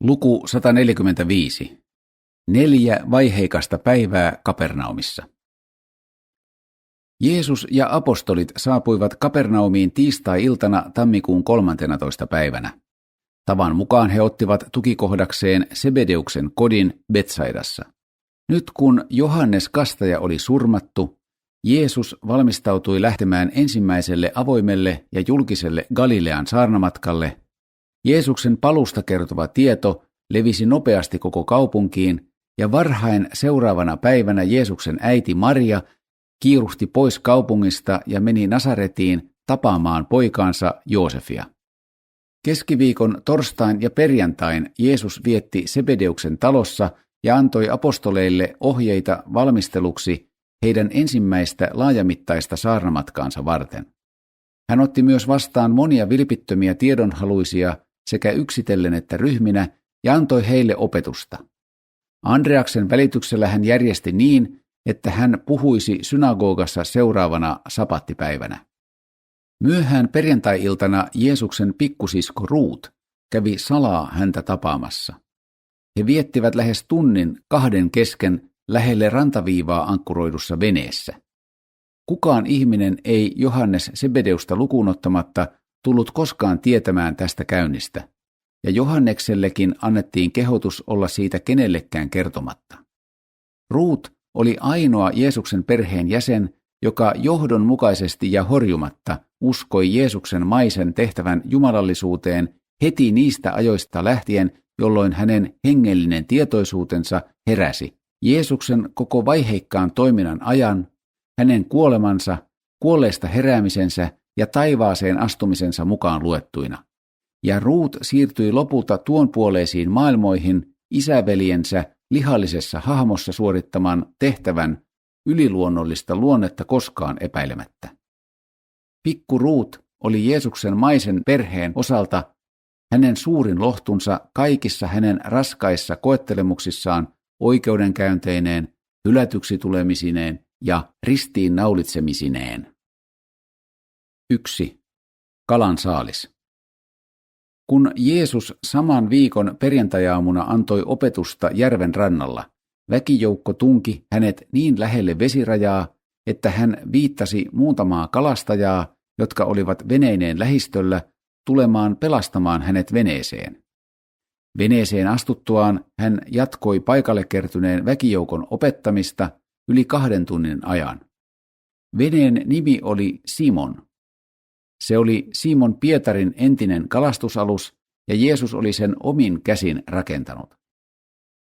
Luku 145. 4 vaiheikasta päivää Kapernaumissa. Jeesus ja apostolit saapuivat Kapernaumiin tiistai-iltana tammikuun 13. päivänä. Tavan mukaan he ottivat tukikohdakseen Sebedeuksen kodin Betsaidassa. Nyt kun Johannes Kastaja oli surmattu, Jeesus valmistautui lähtemään ensimmäiselle avoimelle ja julkiselle Galilean saarnamatkalle. Jeesuksen palusta kertova tieto levisi nopeasti koko kaupunkiin, ja varhain seuraavana päivänä Jeesuksen äiti Maria kiiruhti pois kaupungista ja meni Nasaretiin tapaamaan poikaansa Joosefia. Keskiviikon torstain ja perjantain Jeesus vietti Sebedeuksen talossa ja antoi apostoleille ohjeita valmisteluksi heidän ensimmäistä laajamittaista saarnamatkaansa varten. Hän otti myös vastaan monia vilpittömiä tiedonhaluisia sekä yksitellen että ryhminä ja antoi heille opetusta. Andreaksen välityksellä hän järjesti niin, että hän puhuisi synagogassa seuraavana sapattipäivänä. Myöhään perjantai-iltana Jeesuksen pikkusisko Ruut kävi salaa häntä tapaamassa. He viettivät lähes tunnin kahden kesken lähelle rantaviivaa ankkuroidussa veneessä. Kukaan ihminen ei Johannes Sebedeusta lukuun ottamatta tullut koskaan tietämään tästä käynnistä, ja Johanneksellekin annettiin kehotus olla siitä kenellekään kertomatta. Ruut oli ainoa Jeesuksen perheen jäsen, joka johdonmukaisesti ja horjumatta uskoi Jeesuksen maisen tehtävän jumalallisuuteen heti niistä ajoista lähtien, jolloin hänen hengellinen tietoisuutensa heräsi Jeesuksen koko vaiheikkaan toiminnan ajan, hänen kuolemansa, kuolleista heräämisensä ja taivaaseen astumisensa mukaan luettuina. Ja Ruut siirtyi lopulta tuonpuoleisiin maailmoihin isäveljensä lihallisessa hahmossa suorittaman tehtävän yliluonnollista luonnetta koskaan epäilemättä. Pikku Ruut oli Jeesuksen maisen perheen osalta hänen suurin lohtunsa kaikissa hänen raskaissa koettelemuksissaan oikeudenkäynteineen, hylätyksi tulemisineen ja ristiin naulitsemisineen. 1. Kalan saalis. Kun Jeesus saman viikon perjantajaamuna antoi opetusta järven rannalla, väkijoukko tunki hänet niin lähelle vesirajaa, että hän viittasi muutamaa kalastajaa, jotka olivat veneineen lähistöllä, tulemaan pelastamaan hänet veneeseen. Veneeseen astuttuaan hän jatkoi paikalle kertyneen väkijoukon opettamista yli 2 tunnin ajan. Veneen nimi oli Simon. Se oli Simon Pietarin entinen kalastusalus, ja Jeesus oli sen omin käsin rakentanut.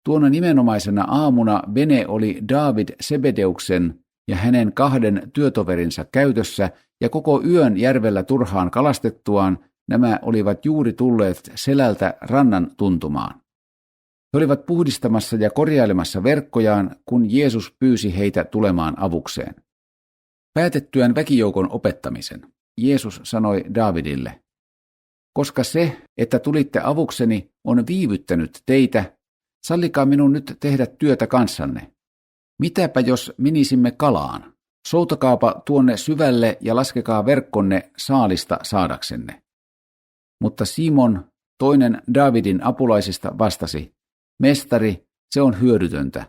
Tuona nimenomaisena aamuna vene oli David Sebedeuksen ja hänen 2 työtoverinsa käytössä, ja koko yön järvellä turhaan kalastettuaan nämä olivat juuri tulleet selältä rannan tuntumaan. He olivat puhdistamassa ja korjailemassa verkkojaan, kun Jeesus pyysi heitä tulemaan avukseen. Päätettyään väkijoukon opettamisen, Jeesus sanoi Davidille: "Koska se, että tulitte avukseni, on viivyttänyt teitä, sallikaa minun nyt tehdä työtä kanssanne. Mitäpä jos menisimme kalaan? Soutakaapa tuonne syvälle ja laskekaa verkkonne saalista saadaksenne." Mutta Simon, toinen Davidin apulaisista, vastasi: "Mestari, se on hyödytöntä.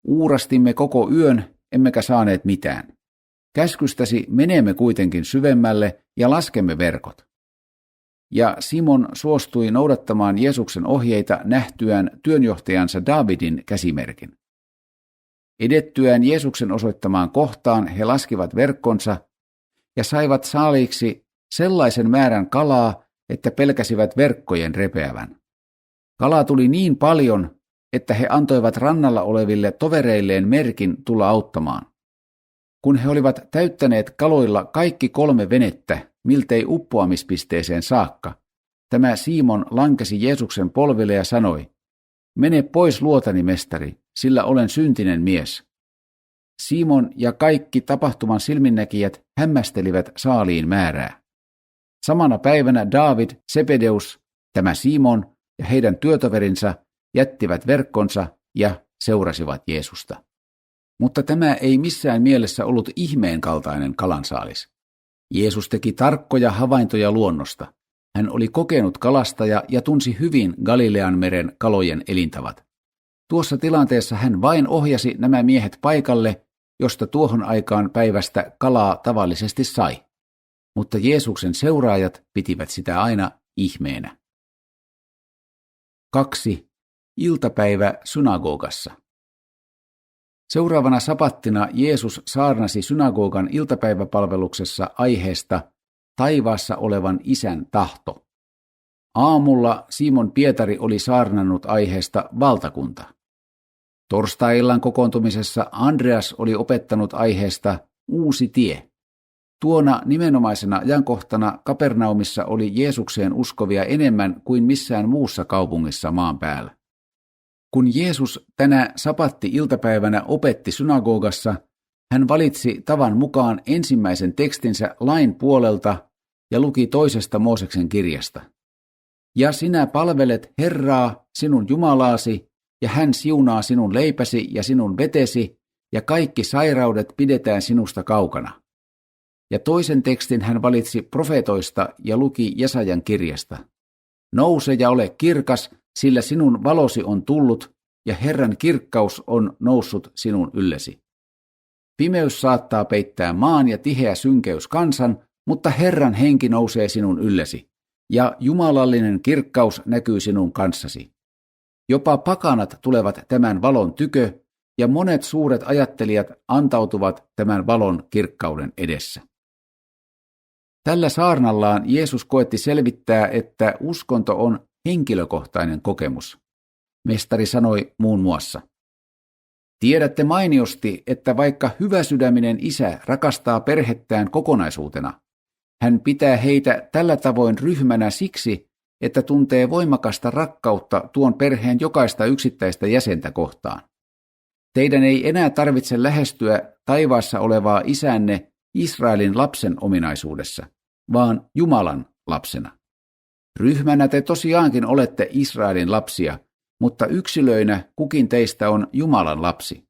Uurastimme koko yön, emmekä saaneet mitään. Käskystäsi menemme kuitenkin syvemmälle ja laskemme verkot." Ja Simon suostui noudattamaan Jeesuksen ohjeita nähtyään työnjohtajansa Davidin käsimerkin. Edettyään Jeesuksen osoittamaan kohtaan he laskivat verkkonsa ja saivat saaliiksi sellaisen määrän kalaa, että pelkäsivät verkkojen repeävän. Kalaa tuli niin paljon, että he antoivat rannalla oleville tovereilleen merkin tulla auttamaan. Kun he olivat täyttäneet kaloilla kaikki 3 venettä, miltei uppoamispisteeseen saakka, tämä Simon lankesi Jeesuksen polville ja sanoi: "Mene pois luotani, mestari, sillä olen syntinen mies." Simon ja kaikki tapahtuman silminnäkijät hämmästelivät saaliin määrää. Samana päivänä David, Sebedeus, tämä Simon ja heidän työtoverinsa jättivät verkkonsa ja seurasivat Jeesusta. Mutta tämä ei missään mielessä ollut ihmeen kaltainen kalansaalis. Jeesus teki tarkkoja havaintoja luonnosta. Hän oli kokenut kalastaja ja tunsi hyvin Galilean meren kalojen elintavat. Tuossa tilanteessa hän vain ohjasi nämä miehet paikalle, josta tuohon aikaan päivästä kalaa tavallisesti sai. Mutta Jeesuksen seuraajat pitivät sitä aina ihmeenä. 2. Iltapäivä synagogassa. Seuraavana sapattina Jeesus saarnasi synagogan iltapäiväpalveluksessa aiheesta taivaassa olevan Isän tahto. Aamulla Simon Pietari oli saarnannut aiheesta valtakunta. Torstai-illan kokoontumisessa Andreas oli opettanut aiheesta uusi tie. Tuona nimenomaisena ajankohtana Kapernaumissa oli Jeesukseen uskovia enemmän kuin missään muussa kaupungissa maan päällä. Kun Jeesus tänä sapatti-iltapäivänä opetti synagogassa, hän valitsi tavan mukaan ensimmäisen tekstinsä lain puolelta ja luki toisesta Mooseksen kirjasta. Ja sinä palvelet Herraa, sinun Jumalaasi, ja hän siunaa sinun leipäsi ja sinun vetesi, ja kaikki sairaudet pidetään sinusta kaukana. Ja toisen tekstin hän valitsi profeetoista ja luki Jesajan kirjasta. Nouse ja ole kirkas, sillä sinun valosi on tullut, ja Herran kirkkaus on noussut sinun yllesi. Pimeys saattaa peittää maan ja tiheä synkeys kansan, mutta Herran henki nousee sinun yllesi, ja jumalallinen kirkkaus näkyy sinun kanssasi. Jopa pakanat tulevat tämän valon tykö, ja monet suuret ajattelijat antautuvat tämän valon kirkkauden edessä. Tällä saarnallaan Jeesus koetti selvittää, että uskonto on henkilökohtainen kokemus. Mestari sanoi muun muassa: tiedätte mainiosti, että vaikka hyväsydäminen isä rakastaa perhettään kokonaisuutena, hän pitää heitä tällä tavoin ryhmänä siksi, että tuntee voimakasta rakkautta tuon perheen jokaista yksittäistä jäsentä kohtaan. Teidän ei enää tarvitse lähestyä taivaassa olevaa isänne Israelin lapsen ominaisuudessa, vaan Jumalan lapsena. Ryhmänä te tosiaankin olette Israelin lapsia, mutta yksilöinä kukin teistä on Jumalan lapsi.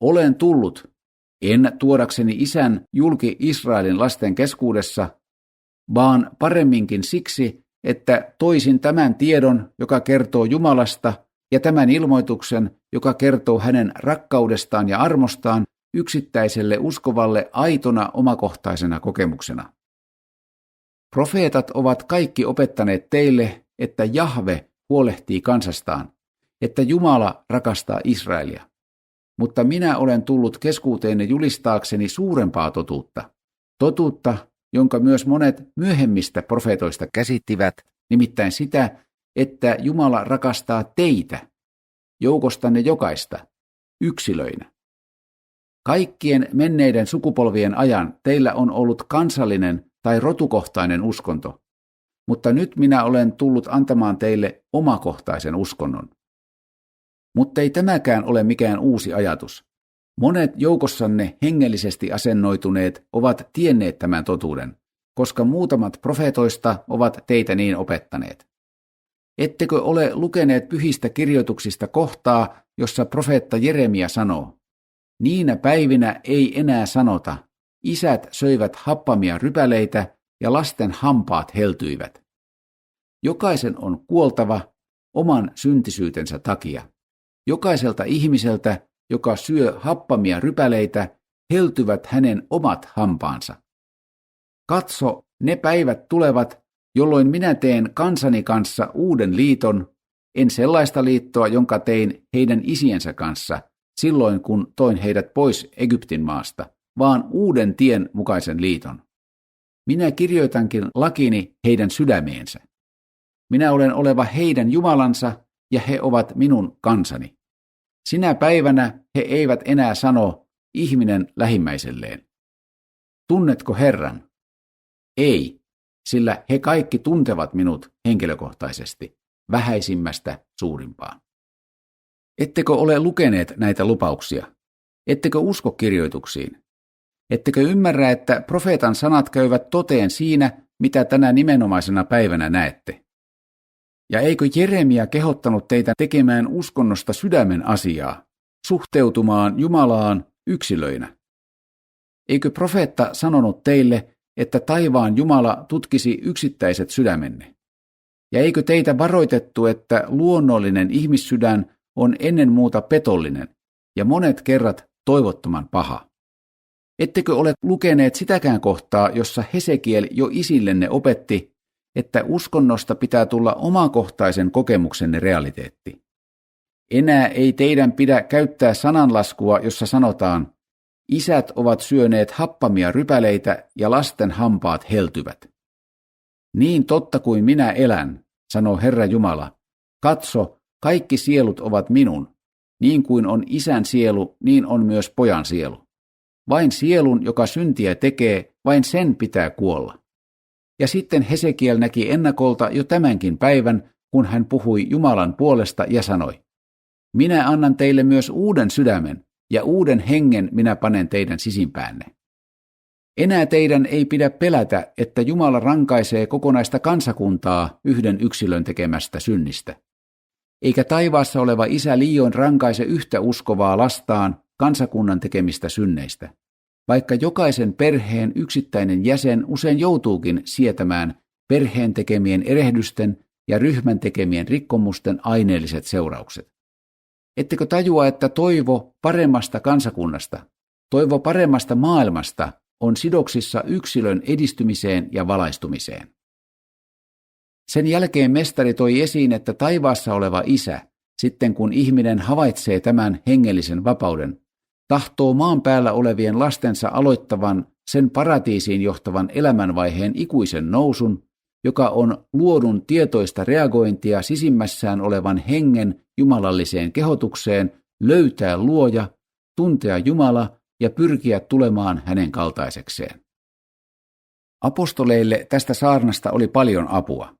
Olen tullut, en tuodakseni isän julki Israelin lasten keskuudessa, vaan paremminkin siksi, että toisin tämän tiedon, joka kertoo Jumalasta, ja tämän ilmoituksen, joka kertoo hänen rakkaudestaan ja armostaan yksittäiselle uskovalle aitona omakohtaisena kokemuksena. Profeetat ovat kaikki opettaneet teille, että Jahve huolehtii kansastaan, että Jumala rakastaa Israelia. Mutta minä olen tullut keskuuteenne julistaakseni suurempaa totuutta. Totuutta, jonka myös monet myöhemmistä profeetoista käsittivät, nimittäin sitä, että Jumala rakastaa teitä, joukostanne jokaista, yksilöinä. Kaikkien menneiden sukupolvien ajan teillä on ollut kansallinen tai rotukohtainen uskonto, mutta nyt minä olen tullut antamaan teille omakohtaisen uskonnon. Mutta ei tämäkään ole mikään uusi ajatus. Monet joukossanne hengellisesti asennoituneet ovat tienneet tämän totuuden, koska muutamat profeetoista ovat teitä niin opettaneet. Ettekö ole lukeneet pyhistä kirjoituksista kohtaa, jossa profeetta Jeremia sanoo: niinä päivinä ei enää sanota, isät söivät happamia rypäleitä ja lasten hampaat heltyivät. Jokaisen on kuoltava oman syntisyytensä takia. Jokaiselta ihmiseltä, joka syö happamia rypäleitä, heltyvät hänen omat hampaansa. Katso, ne päivät tulevat, jolloin minä teen kansani kanssa uuden liiton, en sellaista liittoa, jonka tein heidän isiensä kanssa, silloin kun toin heidät pois Egyptin maasta, vaan uuden tien mukaisen liiton. Minä kirjoitankin lakini heidän sydämeensä. Minä olen oleva heidän Jumalansa, ja he ovat minun kansani. Sinä päivänä he eivät enää sano ihminen lähimmäiselleen: tunnetko Herran? Ei, sillä he kaikki tuntevat minut henkilökohtaisesti, vähäisimmästä suurimpaan. Ettekö ole lukeneet näitä lupauksia? Ettekö usko kirjoituksiin? Ettekö ymmärrä, että profeetan sanat käyvät toteen siinä, mitä tänä nimenomaisena päivänä näette? Ja eikö Jeremia kehottanut teitä tekemään uskonnosta sydämen asiaa, suhteutumaan Jumalaan yksilöinä? Eikö profeetta sanonut teille, että taivaan Jumala tutkisi yksittäiset sydämenne? Ja eikö teitä varoitettu, että luonnollinen ihmissydän on ennen muuta petollinen ja monet kerrat toivottoman paha? Ettekö ole lukeneet sitäkään kohtaa, jossa Hesekiel jo isillenne opetti, että uskonnosta pitää tulla omakohtaisen kokemuksenne realiteetti? Enää ei teidän pidä käyttää sananlaskua, jossa sanotaan, isät ovat syöneet happamia rypäleitä ja lasten hampaat heltyvät. Niin totta kuin minä elän, sanoo Herra Jumala, katso, kaikki sielut ovat minun, niin kuin on isän sielu, niin on myös pojan sielu. Vain sielun, joka syntiä tekee, vain sen pitää kuolla. Ja sitten Hesekiel näki ennakolta jo tämänkin päivän, kun hän puhui Jumalan puolesta ja sanoi, minä annan teille myös uuden sydämen, ja uuden hengen minä panen teidän sisimpäänne. Enää teidän ei pidä pelätä, että Jumala rankaisee kokonaista kansakuntaa yhden yksilön tekemästä synnistä. Eikä taivaassa oleva Isä liioin rankaise yhtä uskovaa lastaan kansakunnan tekemistä synneistä, vaikka jokaisen perheen yksittäinen jäsen usein joutuukin sietämään perheen tekemien erehdysten ja ryhmän tekemien rikkomusten aineelliset seuraukset. Ettekö tajua, että toivo paremmasta kansakunnasta, toivo paremmasta maailmasta on sidoksissa yksilön edistymiseen ja valaistumiseen? Sen jälkeen mestari toi esiin, että taivaassa oleva Isä, sitten kun ihminen havaitsee tämän hengellisen vapauden, tahtoo maan päällä olevien lastensa aloittavan sen paratiisiin johtavan elämänvaiheen ikuisen nousun, joka on luodun tietoista reagointia sisimmässään olevan hengen jumalalliseen kehotukseen löytää luoja, tuntea Jumala ja pyrkiä tulemaan hänen kaltaisekseen. Apostoleille tästä saarnasta oli paljon apua.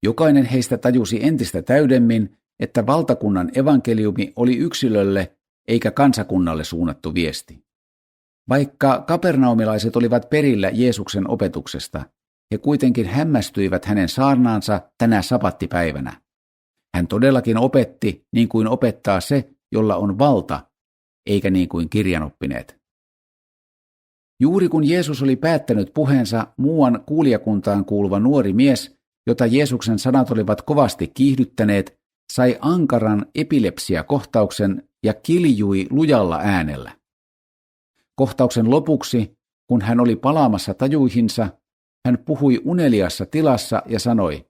Jokainen heistä tajusi entistä täydemmin, että valtakunnan evankeliumi oli yksilölle eikä kansakunnalle suunnattu viesti. Vaikka kapernaumilaiset olivat perillä Jeesuksen opetuksesta, he kuitenkin hämmästyivät hänen saarnaansa tänä sabattipäivänä. Hän todellakin opetti niin kuin opettaa se, jolla on valta, eikä niin kuin kirjanoppineet. Juuri kun Jeesus oli päättänyt puheensa, muuan kuulijakuntaan kuuluva nuori mies, jota Jeesuksen sanat olivat kovasti kiihdyttäneet, sai ankaran epilepsiakohtauksen ja kiljui lujalla äänellä. Kohtauksen lopuksi, kun hän oli palaamassa tajuihinsa, hän puhui uneliassa tilassa ja sanoi,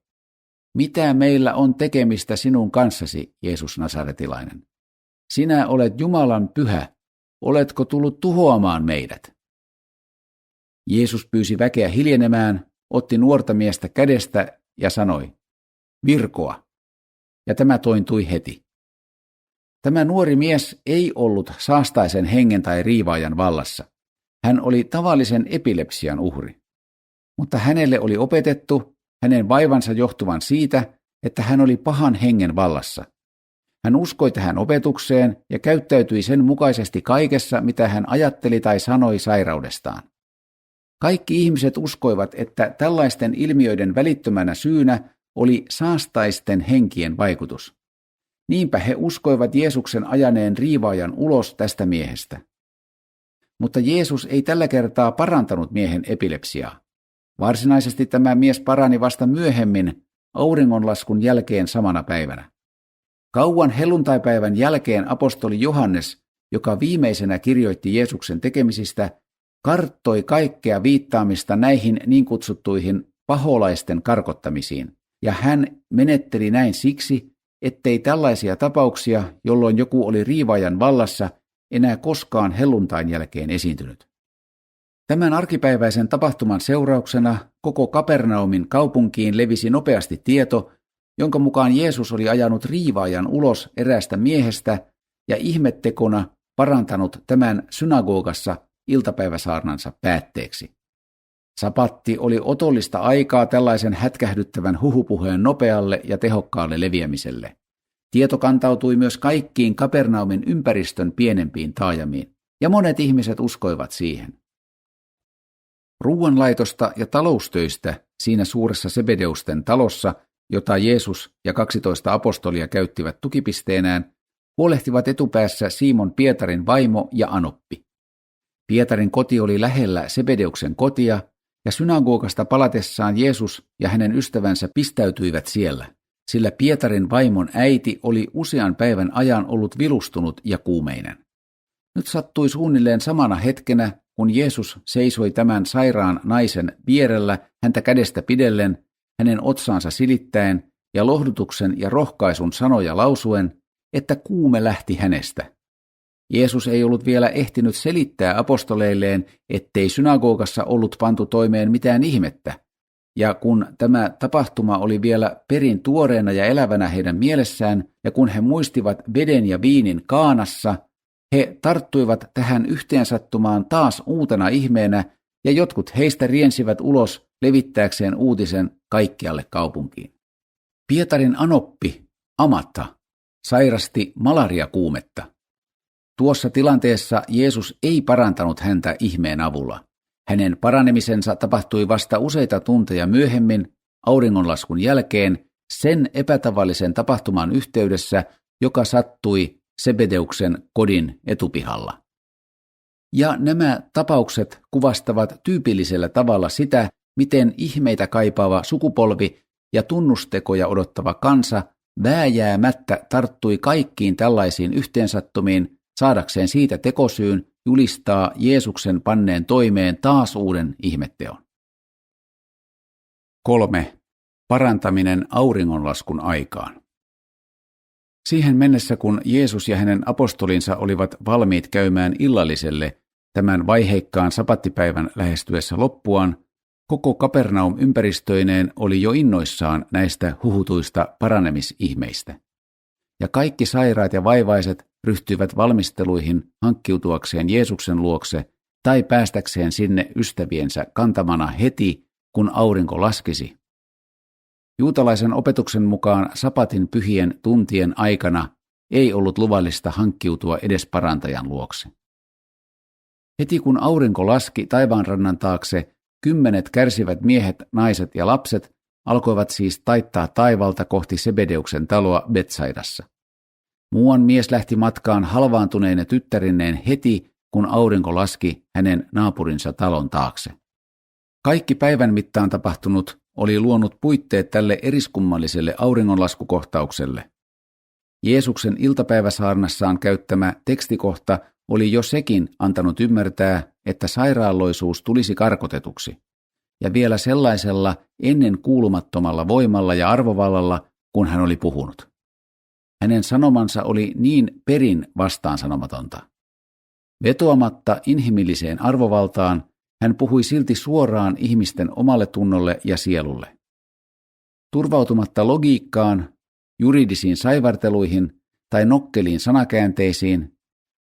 mitä meillä on tekemistä sinun kanssasi, Jeesus Nasaretilainen? Sinä olet Jumalan pyhä, oletko tullut tuhoamaan meidät? Jeesus pyysi väkeä hiljenemään, otti nuorta miestä kädestä ja sanoi, virkoa, ja tämä tointui heti. Tämä nuori mies ei ollut saastaisen hengen tai riivaajan vallassa. Hän oli tavallisen epilepsian uhri. Mutta hänelle oli opetettu hänen vaivansa johtuvan siitä, että hän oli pahan hengen vallassa. Hän uskoi tähän opetukseen ja käyttäytyi sen mukaisesti kaikessa, mitä hän ajatteli tai sanoi sairaudestaan. Kaikki ihmiset uskoivat, että tällaisten ilmiöiden välittömänä syynä oli saastaisten henkien vaikutus. Niinpä he uskoivat Jeesuksen ajaneen riivaajan ulos tästä miehestä. Mutta Jeesus ei tällä kertaa parantanut miehen epilepsiaa. Varsinaisesti tämä mies parani vasta myöhemmin auringonlaskun jälkeen samana päivänä. Kauan helluntaipäivän jälkeen apostoli Johannes, joka viimeisenä kirjoitti Jeesuksen tekemisistä, karttoi kaikkea viittaamista näihin niin kutsuttuihin paholaisten karkottamisiin, ja hän menetteli näin siksi, ettei tällaisia tapauksia, jolloin joku oli riivaajan vallassa, enää koskaan helluntain jälkeen esiintynyt. Tämän arkipäiväisen tapahtuman seurauksena koko Kapernaumin kaupunkiin levisi nopeasti tieto, jonka mukaan Jeesus oli ajanut riivaajan ulos eräästä miehestä ja ihmettekona parantanut tämän synagogassa iltapäiväsaarnansa päätteeksi. Sapatti oli otollista aikaa tällaisen hätkähdyttävän huhupuheen nopealle ja tehokkaalle leviämiselle. Tieto kantautui myös kaikkiin Kapernaumin ympäristön pienempiin taajamiin, ja monet ihmiset uskoivat siihen. Ruuanlaitosta ja taloustöistä siinä suuressa Sebedeusten talossa, jota Jeesus ja 12 apostolia käyttivät tukipisteenään, huolehtivat etupäässä Simon Pietarin vaimo ja anoppi. Pietarin koti oli lähellä Sebedeuksen kotia, ja synagogasta palatessaan Jeesus ja hänen ystävänsä pistäytyivät siellä, sillä Pietarin vaimon äiti oli usean päivän ajan ollut vilustunut ja kuumeinen. Nyt sattui suunnilleen samana hetkenä, kun Jeesus seisoi tämän sairaan naisen vierellä häntä kädestä pidellen, hänen otsaansa silittäen ja lohdutuksen ja rohkaisun sanoja lausuen, että kuume lähti hänestä. Jeesus ei ollut vielä ehtinyt selittää apostoleilleen, ettei synagogassa ollut pantu toimeen mitään ihmettä, ja kun tämä tapahtuma oli vielä perin tuoreena ja elävänä heidän mielessään, ja kun he muistivat veden ja viinin Kaanassa, he tarttuivat tähän yhteensattumaan taas uutena ihmeenä, ja jotkut heistä riensivät ulos levittääkseen uutisen kaikkialle kaupunkiin. Pietarin anoppi, Amatta, sairasti malariakuumetta. Tuossa tilanteessa Jeesus ei parantanut häntä ihmeen avulla. Hänen paranemisensa tapahtui vasta useita tunteja myöhemmin, auringonlaskun jälkeen, sen epätavallisen tapahtuman yhteydessä, joka sattui Sebedeuksen kodin etupihalla. Ja nämä tapaukset kuvastavat tyypillisellä tavalla sitä, miten ihmeitä kaipaava sukupolvi ja tunnustekoja odottava kansa vääjäämättä tarttui kaikkiin tällaisiin yhteensattumiin saadakseen siitä tekosyyn julistaa Jeesuksen panneen toimeen taas uuden ihmetteon. 3. Parantaminen auringonlaskun aikaan. Siihen mennessä, kun Jeesus ja hänen apostolinsa olivat valmiit käymään illalliselle tämän vaiheikkaan sapattipäivän lähestyessä loppuaan, koko Kapernaum ympäristöineen oli jo innoissaan näistä huhutuista paranemisihmeistä. Ja kaikki sairaat ja vaivaiset ryhtyivät valmisteluihin hankkiutuakseen Jeesuksen luokse tai päästäkseen sinne ystäviensä kantamana heti, kun aurinko laskisi. Juutalaisen opetuksen mukaan sapatin pyhien tuntien aikana ei ollut luvallista hankkiutua edes parantajan luokse. Heti kun aurinko laski taivaanrannan taakse, 10 kärsivät miehet, naiset ja lapset alkoivat siis taittaa taivalta kohti Sebedeuksen taloa Betsaidassa. Muuan mies lähti matkaan halvaantuneine tyttärinneen heti, kun aurinko laski hänen naapurinsa talon taakse. Kaikki päivän mittaan tapahtunut oli luonut puitteet tälle eriskummalliselle auringonlaskukohtaukselle. Jeesuksen iltapäiväsaarnassaan käyttämä tekstikohta oli jo sekin antanut ymmärtää, että sairaalloisuus tulisi karkotetuksi, ja vielä sellaisella ennen kuulumattomalla voimalla ja arvovallalla, kun hän oli puhunut. Hänen sanomansa oli niin perin vastaansanomatonta. Vetoamatta inhimilliseen arvovaltaan, hän puhui silti suoraan ihmisten omalle tunnolle ja sielulle. Turvautumatta logiikkaan, juridisiin saivarteluihin tai nokkeliin sanakäänteisiin,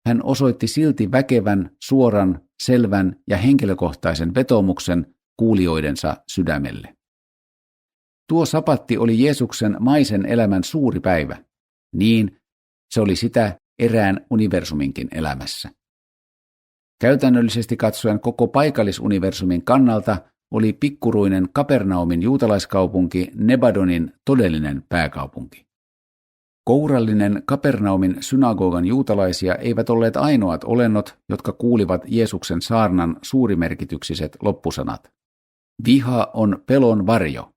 hän osoitti silti väkevän, suoran, selvän ja henkilökohtaisen vetoomuksen kuulijoidensa sydämelle. Tuo sapatti oli Jeesuksen maisen elämän suuri päivä. Niin, se oli sitä erään universuminkin elämässä. Käytännöllisesti katsoen koko paikallisuniversumin kannalta oli pikkuruinen Kapernaumin juutalaiskaupunki Nebadonin todellinen pääkaupunki. Kourallinen Kapernaumin synagogan juutalaisia eivät olleet ainoat olennot, jotka kuulivat Jeesuksen saarnan suurimerkityksiset loppusanat. Viha on pelon varjo,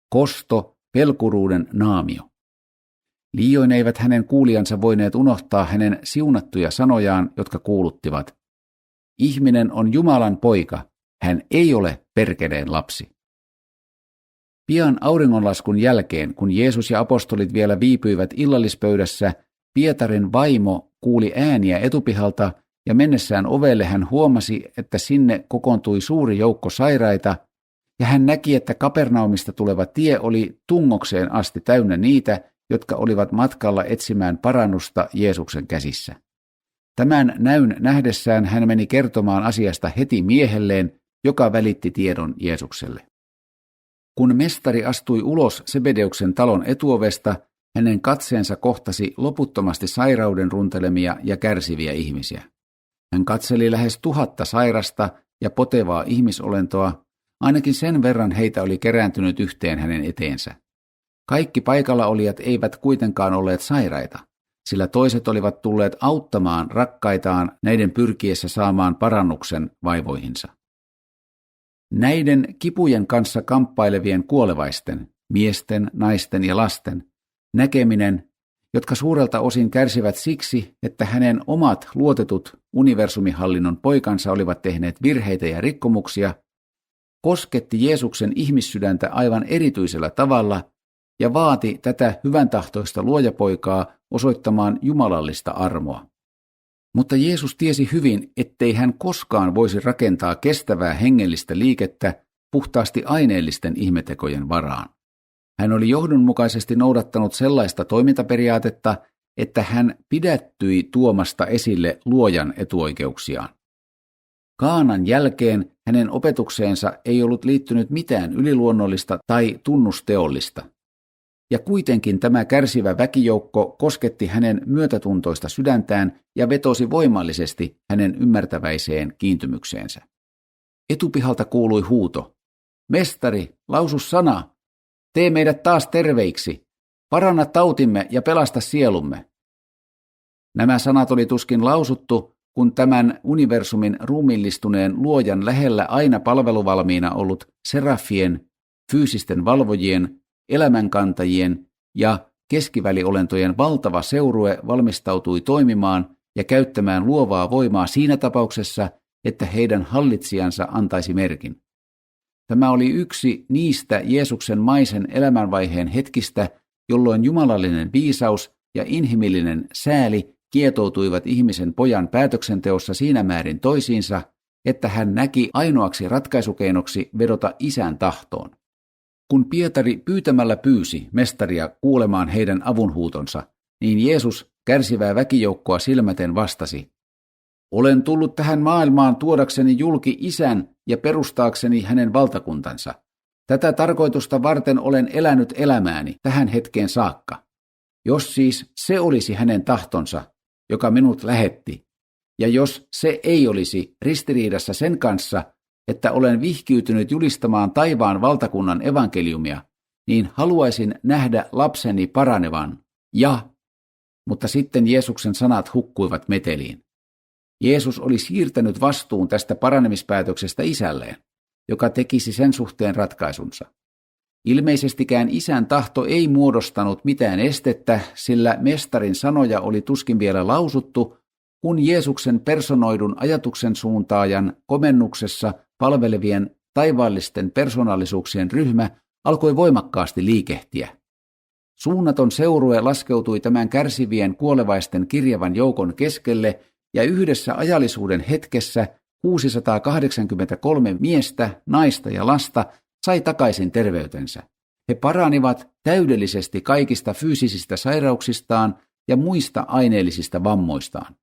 kosto pelkuruuden naamio. Liioin eivät hänen kuulijansa voineet unohtaa hänen siunattuja sanojaan, jotka kuuluttivat: ihminen on Jumalan poika, hän ei ole perkeleen lapsi. Pian auringonlaskun jälkeen, kun Jeesus ja apostolit vielä viipyivät illallispöydässä, Pietarin vaimo kuuli ääniä etupihalta ja mennessään ovelle hän huomasi, että sinne kokoontui suuri joukko sairaita, ja hän näki, että Kapernaumista tuleva tie oli tungokseen asti täynnä niitä, jotka olivat matkalla etsimään parannusta Jeesuksen käsissä. Tämän näyn nähdessään hän meni kertomaan asiasta heti miehelleen, joka välitti tiedon Jeesukselle. Kun mestari astui ulos Sebedeuksen talon etuovesta, hänen katseensa kohtasi loputtomasti sairauden runtelemia ja kärsiviä ihmisiä. Hän katseli lähes 1000 sairasta ja potevaa ihmisolentoa, ainakin sen verran heitä oli kerääntynyt yhteen hänen eteensä. Kaikki paikalla olijat eivät kuitenkaan olleet sairaita, sillä toiset olivat tulleet auttamaan rakkaitaan näiden pyrkiessä saamaan parannuksen vaivoihinsa. Näiden kipujen kanssa kamppailevien kuolevaisten, miesten, naisten ja lasten, näkeminen, jotka suurelta osin kärsivät siksi, että hänen omat luotetut universumihallinnon poikansa olivat tehneet virheitä ja rikkomuksia, kosketti Jeesuksen ihmissydäntä aivan erityisellä tavalla ja vaati tätä hyväntahtoista luojapoikaa osoittamaan jumalallista armoa. Mutta Jeesus tiesi hyvin, ettei hän koskaan voisi rakentaa kestävää hengellistä liikettä puhtaasti aineellisten ihmetekojen varaan. Hän oli johdonmukaisesti noudattanut sellaista toimintaperiaatetta, että hän pidättyi tuomasta esille luojan etuoikeuksiaan. Kaanan jälkeen hänen opetukseensa ei ollut liittynyt mitään yliluonnollista tai tunnusteollista. Ja kuitenkin tämä kärsivä väkijoukko kosketti hänen myötätuntoista sydäntään ja vetosi voimallisesti hänen ymmärtäväiseen kiintymykseensä. Etupihalta kuului huuto. Mestari, lausu sana! Tee meidät taas terveiksi! Paranna tautimme ja pelasta sielumme! Nämä sanat oli tuskin lausuttu, kun tämän universumin ruumiillistuneen luojan lähellä aina palveluvalmiina ollut serafien, fyysisten valvojien, elämänkantajien ja keskiväliolentojen valtava seurue valmistautui toimimaan ja käyttämään luovaa voimaa siinä tapauksessa, että heidän hallitsijansa antaisi merkin. Tämä oli yksi niistä Jeesuksen maisen elämänvaiheen hetkistä, jolloin jumalallinen viisaus ja inhimillinen sääli kietoutuivat ihmisen pojan päätöksenteossa siinä määrin toisiinsa, että hän näki ainoaksi ratkaisukeinoksi vedota Isän tahtoon. Kun Pietari pyytämällä pyysi mestaria kuulemaan heidän avunhuutonsa, niin Jeesus kärsivää väkijoukkoa silmäten vastasi, olen tullut tähän maailmaan tuodakseni julki Isän ja perustaakseni hänen valtakuntansa. Tätä tarkoitusta varten olen elänyt elämääni tähän hetkeen saakka. Jos siis se olisi hänen tahtonsa, joka minut lähetti, ja jos se ei olisi ristiriidassa sen kanssa, että olen vihkiytynyt julistamaan taivaan valtakunnan evankeliumia, niin haluaisin nähdä lapseni paranevan, mutta sitten Jeesuksen sanat hukkuivat meteliin. Jeesus oli siirtänyt vastuun tästä paranemispäätöksestä isälleen, joka tekisi sen suhteen ratkaisunsa. Ilmeisestikään Isän tahto ei muodostanut mitään estettä, sillä mestarin sanoja oli tuskin vielä lausuttu, kun Jeesuksen personoidun ajatuksen suuntaajan komennuksessa palvelevien taivaallisten persoonallisuuksien ryhmä alkoi voimakkaasti liikehtiä. Suunnaton seurue laskeutui tämän kärsivien kuolevaisten kirjavan joukon keskelle ja yhdessä ajallisuuden hetkessä 683 miestä, naista ja lasta sai takaisin terveytensä. He paranivat täydellisesti kaikista fyysisistä sairauksistaan ja muista aineellisista vammoistaan.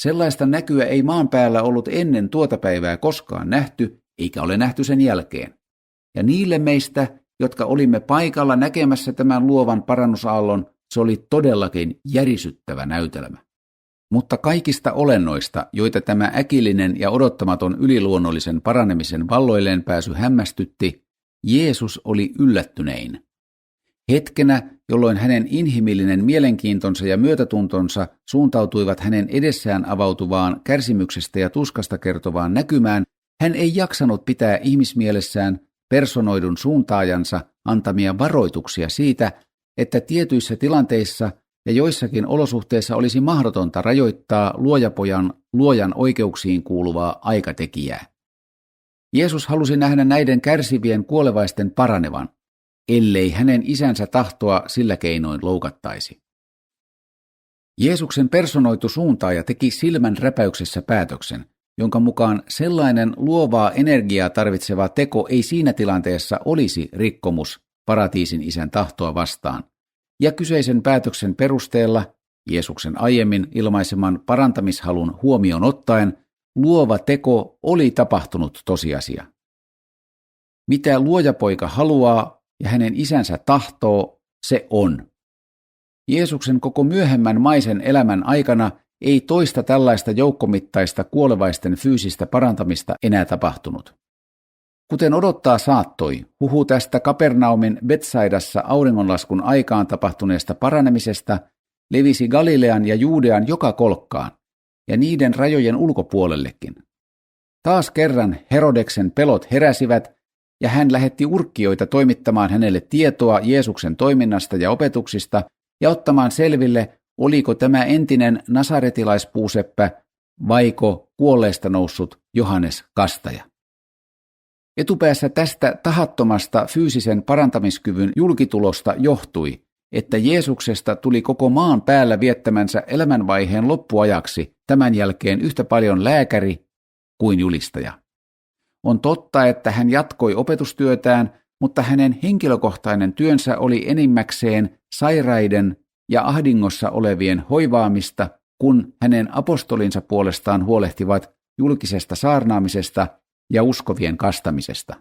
Sellaista näkyä ei maan päällä ollut ennen tuota päivää koskaan nähty, eikä ole nähty sen jälkeen. Ja niille meistä, jotka olimme paikalla näkemässä tämän luovan parannusaallon, se oli todellakin järisyttävä näytelmä. Mutta kaikista olennoista, joita tämä äkillinen ja odottamaton yliluonnollisen paranemisen valloilleen pääsy hämmästytti, Jeesus oli yllättynein. Hetkenä, jolloin hänen inhimillinen mielenkiintonsa ja myötätuntonsa suuntautuivat hänen edessään avautuvaan kärsimyksestä ja tuskasta kertovaan näkymään, hän ei jaksanut pitää ihmismielessään personoidun suuntaajansa antamia varoituksia siitä, että tietyissä tilanteissa ja joissakin olosuhteissa olisi mahdotonta rajoittaa luojan oikeuksiin kuuluvaa aikatekijää. Jeesus halusi nähdä näiden kärsivien kuolevaisten paranevan, ellei hänen isänsä tahtoa sillä keinoin loukattaisi. Jeesuksen personoitu suuntaaja teki silmän räpäyksessä päätöksen, jonka mukaan sellainen luovaa energiaa tarvitseva teko ei siinä tilanteessa olisi rikkomus paratiisin isän tahtoa vastaan, ja kyseisen päätöksen perusteella, Jeesuksen aiemmin ilmaiseman parantamishalun huomioon ottaen, luova teko oli tapahtunut tosiasia. Mitä luojapoika haluaa ja hänen isänsä tahtoo, se on. Jeesuksen koko myöhemmän maisen elämän aikana ei toista tällaista joukkomittaista kuolevaisten fyysistä parantamista enää tapahtunut. Kuten odottaa saattoi, huhu tästä Kapernaumin Betsaidassa auringonlaskun aikaan tapahtuneesta paranemisesta levisi Galilean ja Juudean joka kolkkaan, ja niiden rajojen ulkopuolellekin. Taas kerran Herodeksen pelot heräsivät, ja hän lähetti urkkijoita toimittamaan hänelle tietoa Jeesuksen toiminnasta ja opetuksista ja ottamaan selville, oliko tämä entinen nasaretilaispuuseppä vaiko kuolleista noussut Johannes Kastaja. Etupäässä tästä tahattomasta fyysisen parantamiskyvyn julkitulosta johtui, että Jeesuksesta tuli koko maan päällä viettämänsä elämänvaiheen loppuajaksi tämän jälkeen yhtä paljon lääkäri kuin julistaja. On totta, että hän jatkoi opetustyötään, mutta hänen henkilökohtainen työnsä oli enimmäkseen sairaiden ja ahdingossa olevien hoivaamista, kun hänen apostolinsa puolestaan huolehtivat julkisesta saarnaamisesta ja uskovien kastamisesta.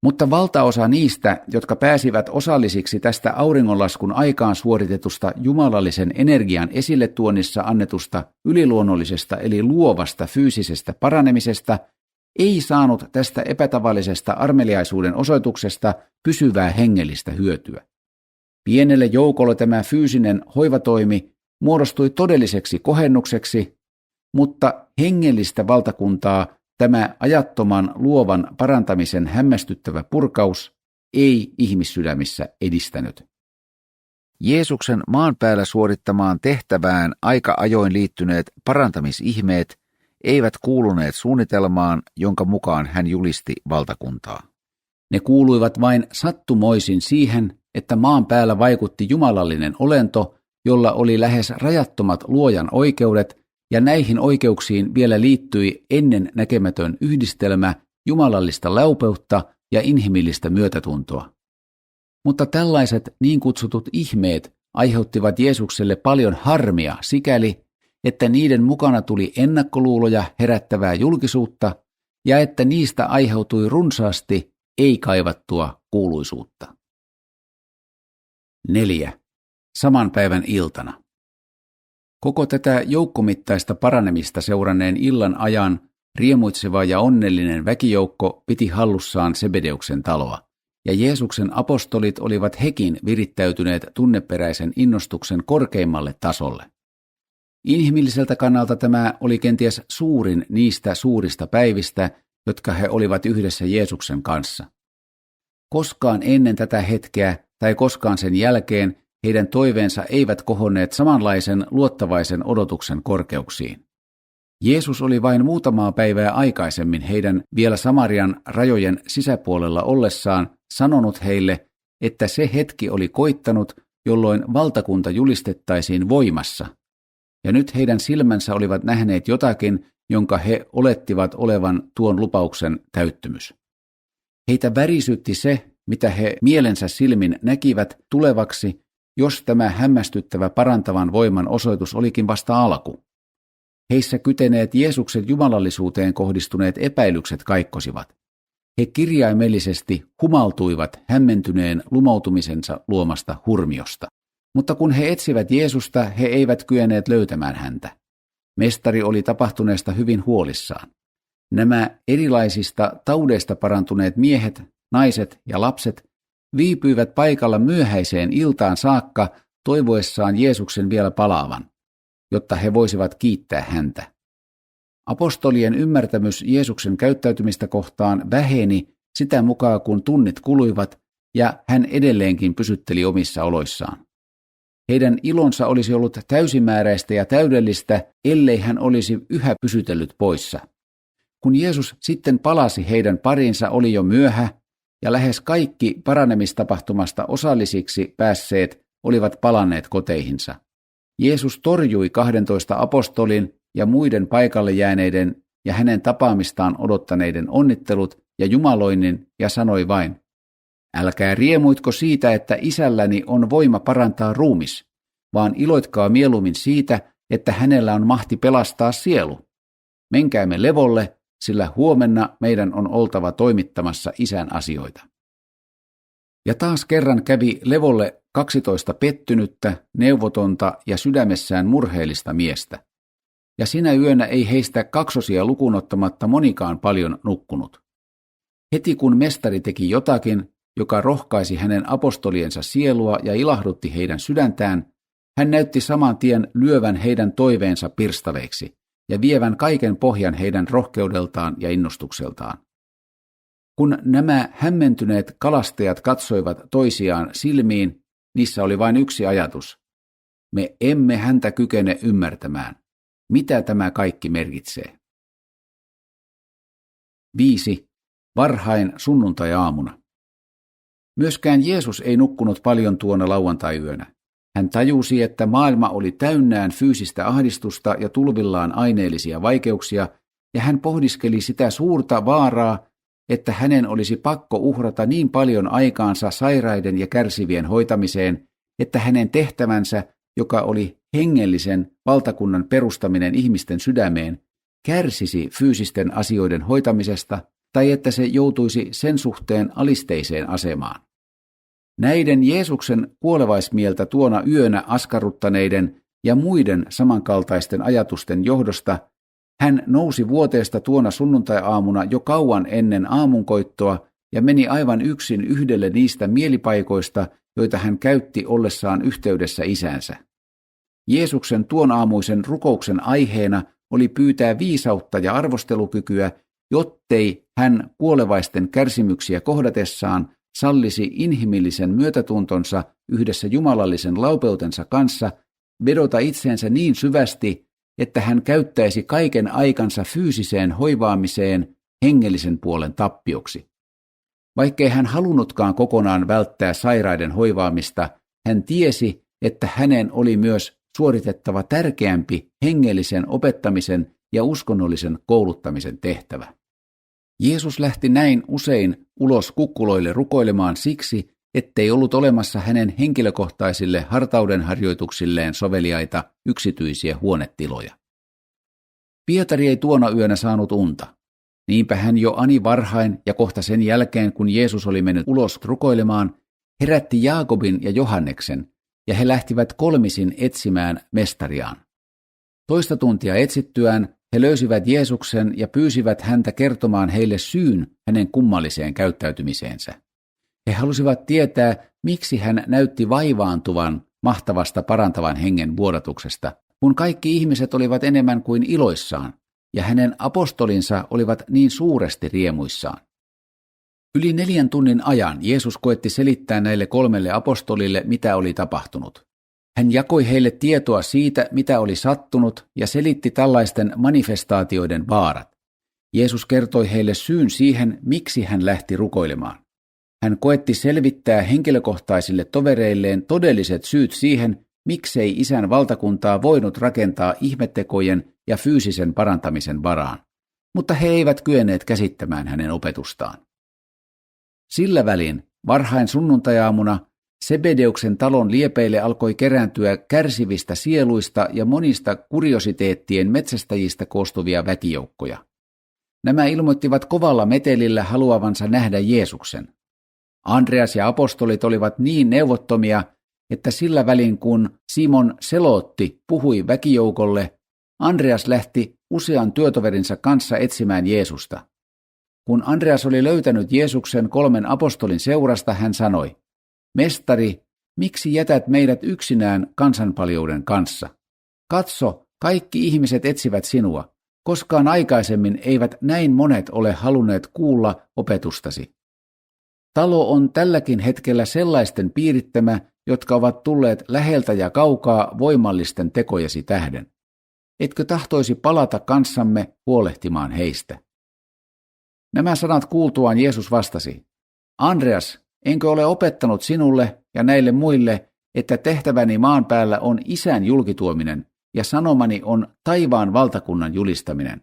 Mutta valtaosa niistä, jotka pääsivät osallisiksi tästä auringonlaskun aikaan suoritetusta jumalallisen energian esille tuonnissa annetusta yliluonnollisesta eli luovasta fyysisestä paranemisesta, ei saanut tästä epätavallisesta armeliaisuuden osoituksesta pysyvää hengellistä hyötyä. Pienelle joukolle tämä fyysinen hoivatoimi muodostui todelliseksi kohennukseksi, mutta hengellistä valtakuntaa tämä ajattoman luovan parantamisen hämmästyttävä purkaus ei ihmissydämissä edistänyt. Jeesuksen maan päällä suorittamaan tehtävään aika ajoin liittyneet parantamisihmeet eivät kuuluneet suunnitelmaan, jonka mukaan hän julisti valtakuntaa. Ne kuuluivat vain sattumoisin siihen, että maan päällä vaikutti jumalallinen olento, jolla oli lähes rajattomat luojan oikeudet, ja näihin oikeuksiin vielä liittyi ennen näkemätön yhdistelmä jumalallista laupeutta ja inhimillistä myötätuntoa. Mutta tällaiset niin kutsutut ihmeet aiheuttivat Jeesukselle paljon harmia sikäli, että niiden mukana tuli ennakkoluuloja herättävää julkisuutta ja että niistä aiheutui runsaasti ei-kaivattua kuuluisuutta. 4. Saman päivän iltana. Koko tätä joukkomittaista paranemista seuranneen illan ajan riemuitseva ja onnellinen väkijoukko piti hallussaan Sebedeuksen taloa, ja Jeesuksen apostolit olivat hekin virittäytyneet tunneperäisen innostuksen korkeimmalle tasolle. Inhimilliseltä kannalta tämä oli kenties suurin niistä suurista päivistä, jotka he olivat yhdessä Jeesuksen kanssa. Koskaan ennen tätä hetkeä tai koskaan sen jälkeen heidän toiveensa eivät kohonneet samanlaisen luottavaisen odotuksen korkeuksiin. Jeesus oli vain muutamaa päivää aikaisemmin heidän vielä Samarian rajojen sisäpuolella ollessaan sanonut heille, että se hetki oli koittanut, jolloin valtakunta julistettaisiin voimassa. Ja nyt heidän silmänsä olivat nähneet jotakin, jonka he olettivat olevan tuon lupauksen täyttymys. Heitä värisytti se, mitä he mielensä silmin näkivät tulevaksi, jos tämä hämmästyttävä parantavan voiman osoitus olikin vasta alku. Heissä kyteneet Jeesuksen jumalallisuuteen kohdistuneet epäilykset kaikkosivat. He kirjaimellisesti humaltuivat hämmentyneen lumoutumisensa luomasta hurmiosta. Mutta kun he etsivät Jeesusta, he eivät kyenneet löytämään häntä. Mestari oli tapahtuneesta hyvin huolissaan. Nämä erilaisista taudeista parantuneet miehet, naiset ja lapset viipyivät paikalla myöhäiseen iltaan saakka toivoessaan Jeesuksen vielä palaavan, jotta he voisivat kiittää häntä. Apostolien ymmärtämys Jeesuksen käyttäytymistä kohtaan väheni sitä mukaan, kun tunnit kuluivat, ja hän edelleenkin pysytteli omissa oloissaan. Heidän ilonsa olisi ollut täysimääräistä ja täydellistä, ellei hän olisi yhä pysytellyt poissa. Kun Jeesus sitten palasi heidän pariinsa, oli jo myöhä, ja lähes kaikki paranemistapahtumasta osallisiksi päässeet olivat palanneet koteihinsa. Jeesus torjui 12 apostolin ja muiden paikalle jääneiden ja hänen tapaamistaan odottaneiden onnittelut ja jumaloinnin ja sanoi vain, älkää riemuitko siitä, että isälläni on voima parantaa ruumis, vaan iloitkaa mieluummin siitä, että hänellä on mahti pelastaa sielu. Menkäämme levolle, sillä huomenna meidän on oltava toimittamassa isän asioita. Ja taas kerran kävi levolle 12 pettynyttä, neuvotonta ja sydämessään murheellista miestä. Ja sinä yönä ei heistä kaksosia lukuun ottamatta monikaan paljon nukkunut. Heti kun mestari teki jotakin, joka rohkaisi hänen apostoliensa sielua ja ilahdutti heidän sydäntään, hän näytti saman tien lyövän heidän toiveensa pirstaleiksi, ja vievän kaiken pohjan heidän rohkeudeltaan ja innostukseltaan. Kun nämä hämmentyneet kalastajat katsoivat toisiaan silmiin, niissä oli vain yksi ajatus. Me emme häntä kykene ymmärtämään. Mitä tämä kaikki merkitsee? 5. Varhain sunnuntai-aamuna. Myöskään Jeesus ei nukkunut paljon tuona lauantai-yönä. Hän tajusi, että maailma oli täynnään fyysistä ahdistusta ja tulvillaan aineellisia vaikeuksia, ja hän pohdiskeli sitä suurta vaaraa, että hänen olisi pakko uhrata niin paljon aikaansa sairaiden ja kärsivien hoitamiseen, että hänen tehtävänsä, joka oli hengellisen valtakunnan perustaminen ihmisten sydämeen, kärsisi fyysisten asioiden hoitamisesta tai että se joutuisi sen suhteen alisteiseen asemaan. Näiden Jeesuksen kuolevaismieltä tuona yönä askarruttaneiden ja muiden samankaltaisten ajatusten johdosta hän nousi vuoteesta tuona sunnuntai-aamuna jo kauan ennen aamunkoittoa ja meni aivan yksin yhdelle niistä mielipaikoista, joita hän käytti ollessaan yhteydessä isänsä. Jeesuksen tuon aamuisen rukouksen aiheena oli pyytää viisautta ja arvostelukykyä, jottei hän kuolevaisten kärsimyksiä kohdatessaan sallisi inhimillisen myötätuntonsa yhdessä jumalallisen laupeutensa kanssa vedota itseensä niin syvästi, että hän käyttäisi kaiken aikansa fyysiseen hoivaamiseen hengellisen puolen tappioksi. Vaikkei hän halunnutkaan kokonaan välttää sairaiden hoivaamista, hän tiesi, että hänen oli myös suoritettava tärkeämpi hengellisen opettamisen ja uskonnollisen kouluttamisen tehtävä. Jeesus lähti näin usein ulos kukkuloille rukoilemaan siksi, ettei ollut olemassa hänen henkilökohtaisille hartaudenharjoituksilleen soveliaita yksityisiä huonetiloja. Pietari ei tuona yönä saanut unta. Niinpä hän jo ani varhain ja kohta sen jälkeen, kun Jeesus oli mennyt ulos rukoilemaan, herätti Jaakobin ja Johanneksen, ja he lähtivät kolmisin etsimään mestariaan. Toista tuntia etsittyään he löysivät Jeesuksen ja pyysivät häntä kertomaan heille syyn hänen kummalliseen käyttäytymiseensä. He halusivat tietää, miksi hän näytti vaivaantuvan mahtavasta parantavan hengen vuodatuksesta, kun kaikki ihmiset olivat enemmän kuin iloissaan, ja hänen apostolinsa olivat niin suuresti riemuissaan. Yli 4 tunnin ajan Jeesus koetti selittää näille 3 apostolille, mitä oli tapahtunut. Hän jakoi heille tietoa siitä, mitä oli sattunut, ja selitti tällaisten manifestaatioiden vaarat. Jeesus kertoi heille syyn siihen, miksi hän lähti rukoilemaan. Hän koetti selvittää henkilökohtaisille tovereilleen todelliset syyt siihen, miksei isän valtakuntaa voinut rakentaa ihmettekojen ja fyysisen parantamisen varaan, mutta he eivät kyenneet käsittämään hänen opetustaan. Sillä välin, varhain sunnuntajaamuna, Sebedeuksen talon liepeille alkoi kerääntyä kärsivistä sieluista ja monista kuriositeettien metsästäjistä koostuvia väkijoukkoja. Nämä ilmoittivat kovalla metelillä haluavansa nähdä Jeesuksen. Andreas ja apostolit olivat niin neuvottomia, että sillä välin kun Simon Selootti puhui väkijoukolle, Andreas lähti usean työtoverinsa kanssa etsimään Jeesusta. Kun Andreas oli löytänyt Jeesuksen 3 apostolin seurasta, hän sanoi, Mestari, miksi jätät meidät yksinään kansanpaljouden kanssa? Katso, kaikki ihmiset etsivät sinua. Koskaan aikaisemmin eivät näin monet ole halunneet kuulla opetustasi. Talo on tälläkin hetkellä sellaisten piirittämä, jotka ovat tulleet läheltä ja kaukaa voimallisten tekojesi tähden. Etkö tahtoisi palata kanssamme huolehtimaan heistä? Nämä sanat kuultuaan Jeesus vastasi, Andreas, enkö ole opettanut sinulle ja näille muille, että tehtäväni maan päällä on isän julkituominen ja sanomani on taivaan valtakunnan julistaminen?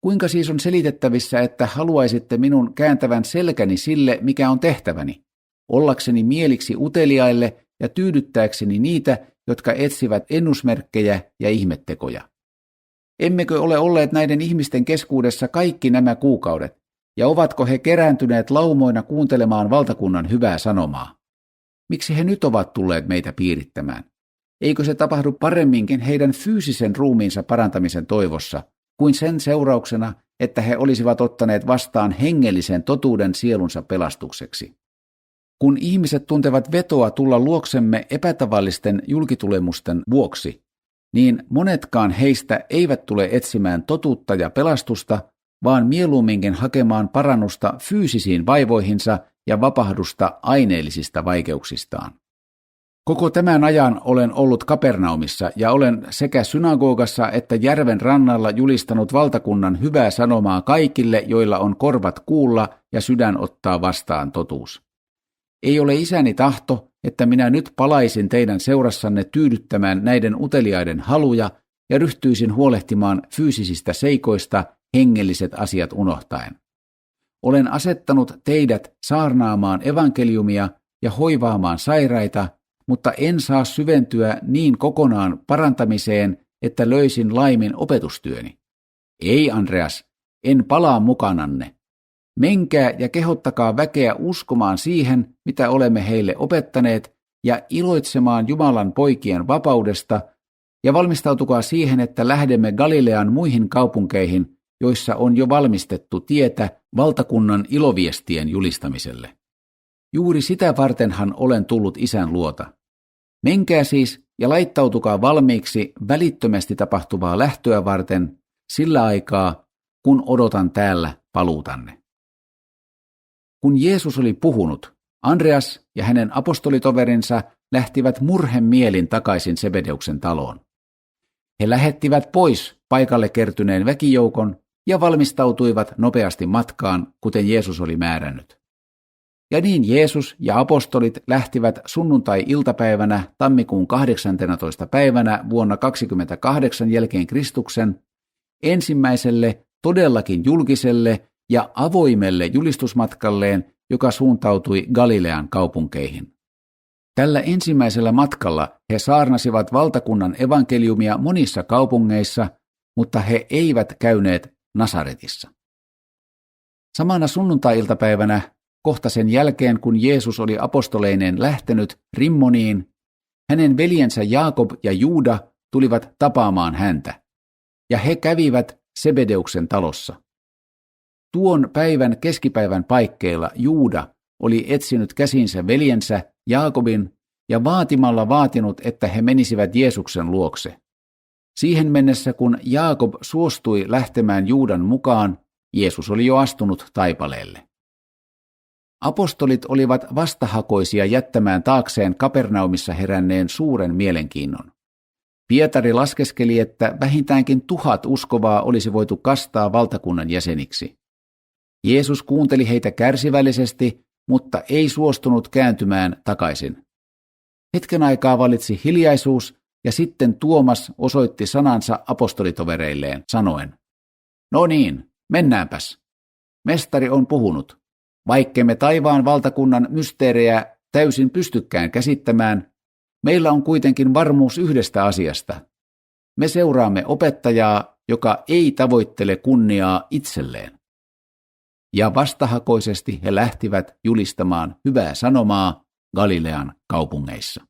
Kuinka siis on selitettävissä, että haluaisitte minun kääntävän selkäni sille, mikä on tehtäväni, ollakseni mieliksi uteliaille ja tyydyttääkseni niitä, jotka etsivät ennusmerkkejä ja ihmettekoja? Emmekö ole olleet näiden ihmisten keskuudessa kaikki nämä kuukaudet, ja ovatko he kerääntyneet laumoina kuuntelemaan valtakunnan hyvää sanomaa? Miksi he nyt ovat tulleet meitä piirittämään? Eikö se tapahdu paremminkin heidän fyysisen ruumiinsa parantamisen toivossa, kuin sen seurauksena, että he olisivat ottaneet vastaan hengellisen totuuden sielunsa pelastukseksi? Kun ihmiset tuntevat vetoa tulla luoksemme epätavallisten julkitulemusten vuoksi, niin monetkaan heistä eivät tule etsimään totuutta ja pelastusta, vaan mieluumminkin hakemaan parannusta fyysisiin vaivoihinsa ja vapahdusta aineellisista vaikeuksistaan. Koko tämän ajan olen ollut Kapernaumissa ja olen sekä synagogassa että järven rannalla julistanut valtakunnan hyvää sanomaa kaikille, joilla on korvat kuulla ja sydän ottaa vastaan totuus. Ei ole isäni tahto, että minä nyt palaisin teidän seurassanne tyydyttämään näiden uteliaiden haluja ja ryhtyisin huolehtimaan fyysisistä seikoista hengelliset asiat unohtaen. Olen asettanut teidät saarnaamaan evankeliumia ja hoivaamaan sairaita, mutta en saa syventyä niin kokonaan parantamiseen, että löisin laimin opetustyöni. Ei, Andreas, en palaa mukananne. Menkää ja kehottakaa väkeä uskomaan siihen, mitä olemme heille opettaneet, ja iloitsemaan Jumalan poikien vapaudesta, ja valmistautukaa siihen, että lähdemme Galilean muihin kaupunkeihin, joissa on jo valmistettu tietä valtakunnan iloviestien julistamiselle. Juuri sitä vartenhan olen tullut Isän luota. Menkää siis ja laittautukaa valmiiksi välittömästi tapahtuvaa lähtöä varten sillä aikaa, kun odotan täällä paluutanne. Kun Jeesus oli puhunut, Andreas ja hänen apostolitoverinsa lähtivät murhemielin takaisin Sebedeuksen taloon. He lähettivät pois paikalle kertyneen väkijoukon ja valmistautuivat nopeasti matkaan, kuten Jeesus oli määrännyt. Ja niin Jeesus ja apostolit lähtivät sunnuntai-iltapäivänä tammikuun 18. päivänä vuonna 28 jälkeen Kristuksen ensimmäiselle todellakin julkiselle ja avoimelle julistusmatkalleen, joka suuntautui Galilean kaupunkeihin. Tällä ensimmäisellä matkalla he saarnasivat valtakunnan evankeliumia monissa kaupungeissa, mutta he eivät käyneet Nasaretissa. Samana sunnuntai-iltapäivänä, kohta sen jälkeen kun Jeesus oli apostoleineen lähtenyt Rimmoniin, hänen veljensä Jaakob ja Juuda tulivat tapaamaan häntä, ja he kävivät Sebedeuksen talossa. Tuon päivän keskipäivän paikkeilla Juuda oli etsinyt käsinsä veljensä Jaakobin ja vaatimalla vaatinut, että he menisivät Jeesuksen luokse. Siihen mennessä, kun Jaakob suostui lähtemään Juudan mukaan, Jeesus oli jo astunut taipaleelle. Apostolit olivat vastahakoisia jättämään taakseen Kapernaumissa heränneen suuren mielenkiinnon. Pietari laskeskeli, että vähintäänkin 1000 uskovaa olisi voitu kastaa valtakunnan jäseniksi. Jeesus kuunteli heitä kärsivällisesti, mutta ei suostunut kääntymään takaisin. Hetken aikaa valitsi hiljaisuus, ja sitten Tuomas osoitti sanansa apostolitovereilleen, sanoen, "No niin, mennäänpäs. Mestari on puhunut. Vaikkemme taivaan valtakunnan mysteerejä täysin pystykään käsittämään, meillä on kuitenkin varmuus yhdestä asiasta. Me seuraamme opettajaa, joka ei tavoittele kunniaa itselleen." Ja vastahakoisesti he lähtivät julistamaan hyvää sanomaa Galilean kaupungeissa.